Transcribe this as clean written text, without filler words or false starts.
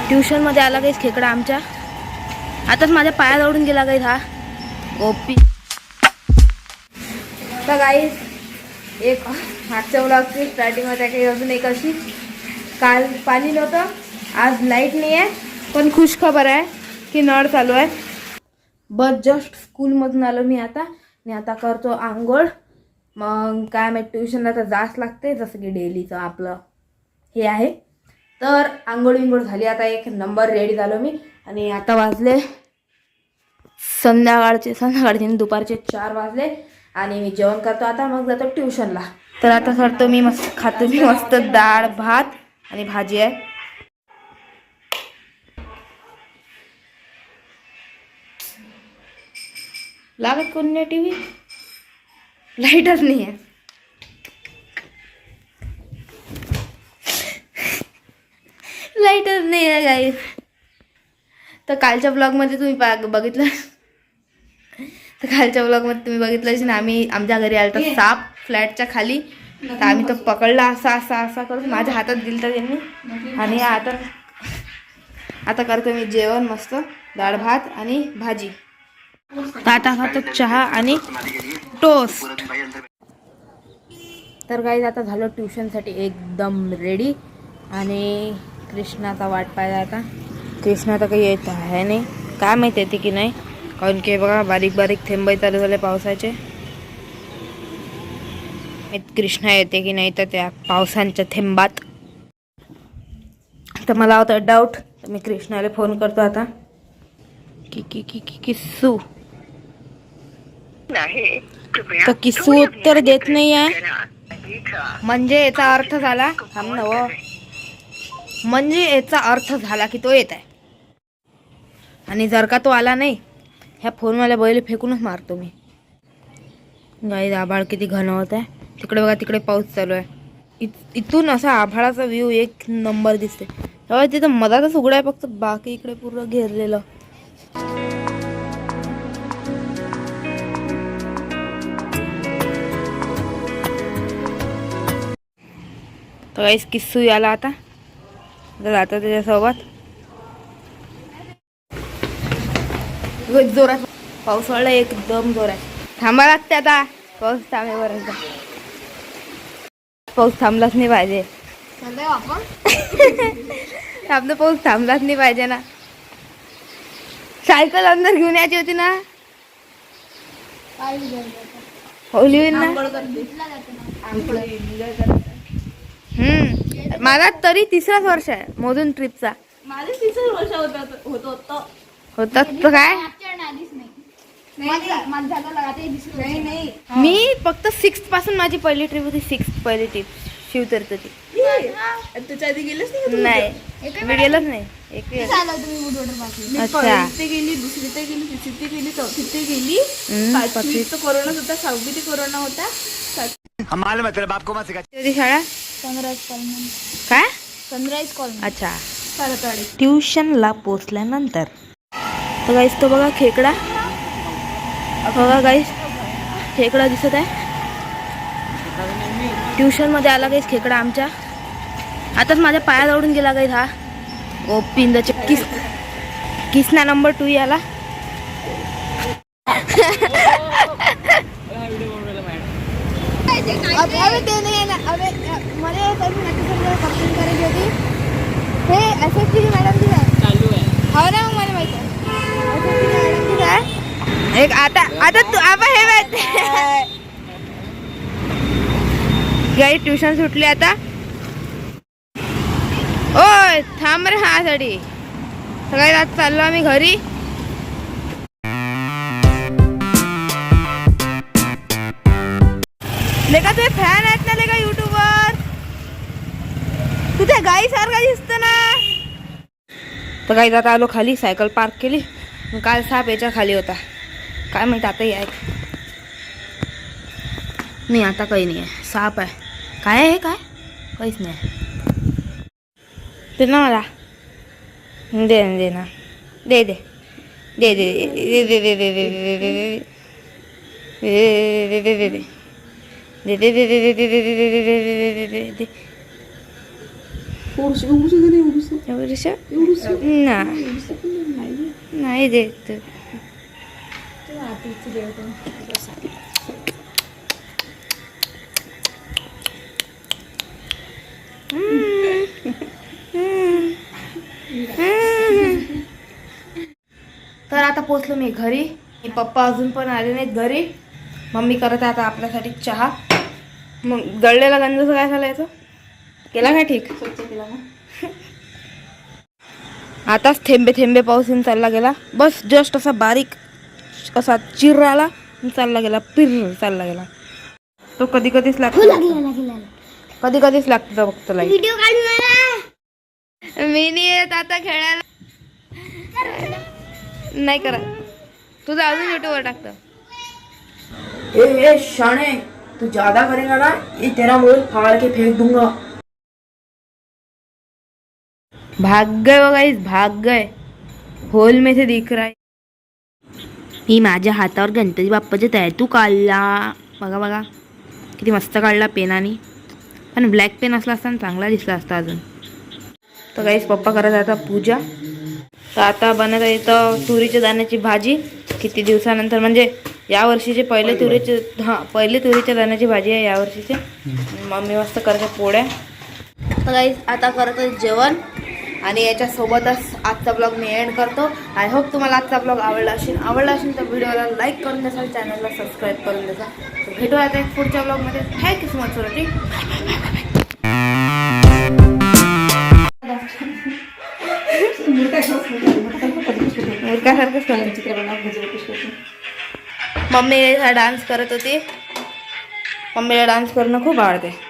ट्युशनमध्ये आला काहीच खेकडा आमच्या. आताच माझ्या पायाजवळून गेला काही हा गोपी. तर गाईस एक मागच्या व्लॉगची स्टार्टिंगमध्ये काही अजून एक अशी, काल पाणी नव्हतं, आज लाईट नाही आहे, पण खुश खबर आहे की नळ चालू आहे. बस जस्ट स्कूलमधून आलो मी आता, आणि आता करतो आंघोळ. मग काय माहिती ट्युशनला तर जास्त लागते, जसं की डेलीचं आपलं हे आहे. तर आंघोळ विंघोळ झाली, आता एक नंबर रेडी झालो मी. आणि आता वाजले संध्याकाळचे दुपारचे 4 वाजले. आणि मी जेवण करतो आता, मग जातो ट्युशनला. तर आता करतो मी खातो मी मस्त डाळ भात आणि भाजी आहे. लागत कोण नाही टी व्ही, लाईटच नाही आहे. लाईटच नाही आहे गाईस. तर कालच्या ब्लॉगमध्ये तुम्ही बघितलं, तुम्ही बघितलं ना, आम्ही आमच्या घरी आलो तर साप फ्लॅटच्या खाली. तर आम्ही तो पकडला, असा करून माझ्या हातात दिलं तर त्यांनी. आणि आता करतो मी जेवण मस्त डाळ भात आणि भाजी. आता खातो चहा आणि टोस्ट. तर गाईज आता झालं ट्युशनसाठी एकदम रेडी. आणि कृष्णाचा वाट पाहिला. आता कृष्णा तर काही येत आहे नाही, काय माहिती येते की नाही, कारण की बघा बारीक बारीक थेंब चालू झाले पावसाचे. कृष्णा येते की नाही तर त्या पावसांच्या थेंबात. तर मला होता डाऊट, तर मी कृष्णाला फोन करतो आता. किस्सू तर किस्सू उत्तर देत नाही आहे. म्हणजे याचा अर्थ झाला, म्हणजे याचा अर्थ झाला की तो येत आहे. आणि जर का तो आला नाही, ह्या फोनवाल्या बैल फेकूनच मारतो मी. गाईज आभाळ किती घन होत आहे. तिकडे बघा, तिकडे पाऊस चालू आहे. इथून असा आभाळाचा व्ह्यू एक नंबर दिसते. तेव्हा तिथं मधातच उघडा आहे फक्त, बाकी इकडे पूर्ण घेरलेलं. तर गाईस किस्सू याला आता जातो त्याच्यासोबत. जोरात पाऊस पडला, एकदम जोरात. थांबा लागते आता, पाऊस थांबेपर्यंत. पाऊस थांबलाच नाही पाहिजे. आपलं पाऊस थांबलाच नाही पाहिजे ना. सायकल अंदर घेऊन यायची होती ना, होली होईल ना. माझा तरी 3रा वर्ष आहे मोदून ट्रिपचा. माझे 3 वर्ष होतात तर काय. मी फक्त 6th पासून माझी पहिली ट्रिप होती. 6th पहिली ट्रिप शिवतीर्थची. त्याच्या आधी गेलेच नाही, मी गेलोच नाही. अच्छा, ते गेली, दुसरी ते गेली, तिसरी ते गेली, चौथी ते गेली, 5वी तर कोरोना होता, 6वी ते कोरोना होता. शाळा काय सनराईज कॉलनी. अच्छा, सारतवाडी. ट्युशनला पोचल्यानंतर तर गाईस तो बघा खेकडा, बघा गाईस खेकडा दिसत आहे. ट्युशनमध्ये आला गाईस खेकडा आमच्या. आताच माझ्या पायाजवळून गेला गाईस हा गोपिंदाचे. किसना नंबर 2 याला. अबे ते नाही ना, अबे मला कंप्लेंट करायची होती. हे एसएसटी मॅडम जी आहे चालू आहे. हो ना, मला माहिती आहे एसएसटी मॅडम जी आहे. एक आता तू आबा हे माहिती गाई ट्युशन सुटली आता. ओय थांब रे, हा साठी सगळ्यात आज चाललो आम्ही घरी. लेका तुझे फॅन आहेत ना लेका युट्यूबवर, तू त्या गाई सारखा दिसत ना. तर गाई आता आलो खाली, सायकल पार्क केली. काल साप याच्या खाली होता, काय माहित आताही आहे नाही. आता काही नाही आहे, साप आहे. काय आहे काय, काहीच नाही. ते ना मला दे ना, दे दे दे दे दे दे दे दे दे दे दे दे दे. दे दे दे दे दे दे दे दे दे दे दे दे. नाही देत. तर आता पोचलो मी घरी. पप्पा अजून पण आले नाहीत घरी. मम्मी करत आहे आता आपल्यासाठी चहा. मग गळलेला गंजचं काय झालं याचं? केला काय ठीक? आताच थेंबे थेंबे पाऊस येऊन चालला गेला. बस जस्ट असा बारीक असा चिर आला चालला गेला, पिर चालला गेला. तो कधी कधीच लागतो, कधी कधीच लागतो फक्त लाईट. व्हिडिओ काढून मी नाही येत आता खेळायला. नाही करा, तुझं अजून युट्यूबवर टाकतं. ए शाणे, तू ज्यादा करेगा ना ये तेरा मोबाइल फाड़ के फेंक दूंगा. भाग गए वो गाइस, भाग गए. होल में से दिख रहा है. मी माझ्या हातावर गणपती बाप्पाचे टॅटू काढला. बघा बघा किती मस्त काढला पेनाने. पण ब्लॅक पेन असला असता चांगला दिसला असता अजून. तर गाईस पप्पा करत आता पूजा. तर आता बनत आहे इथं तुरीच्या दाण्याची भाजी. किती दिवसानंतर म्हणजे या वर्षीचे पहिले तुरीच्या दाण्याची भाजी आहे या वर्षीचे. मम्मी मस्त करते पोळ्या. तर गाईस आता करत आहे जेवण. आणि याच्यासोबतच आजचा ब्लॉग मी एंड करतो. आय होप तुम्हाला आजचा ब्लॉग आवडला असेल तर व्हिडिओला लाईक करून द्याल, चॅनलला सबस्क्राईब करून द्याल. तर भेटूया आता एक पुढच्या ब्लॉगमध्ये. Thank you so much for watching. Mummy dance करत होती. मम्मीला डान्स करणं खूप आवडते.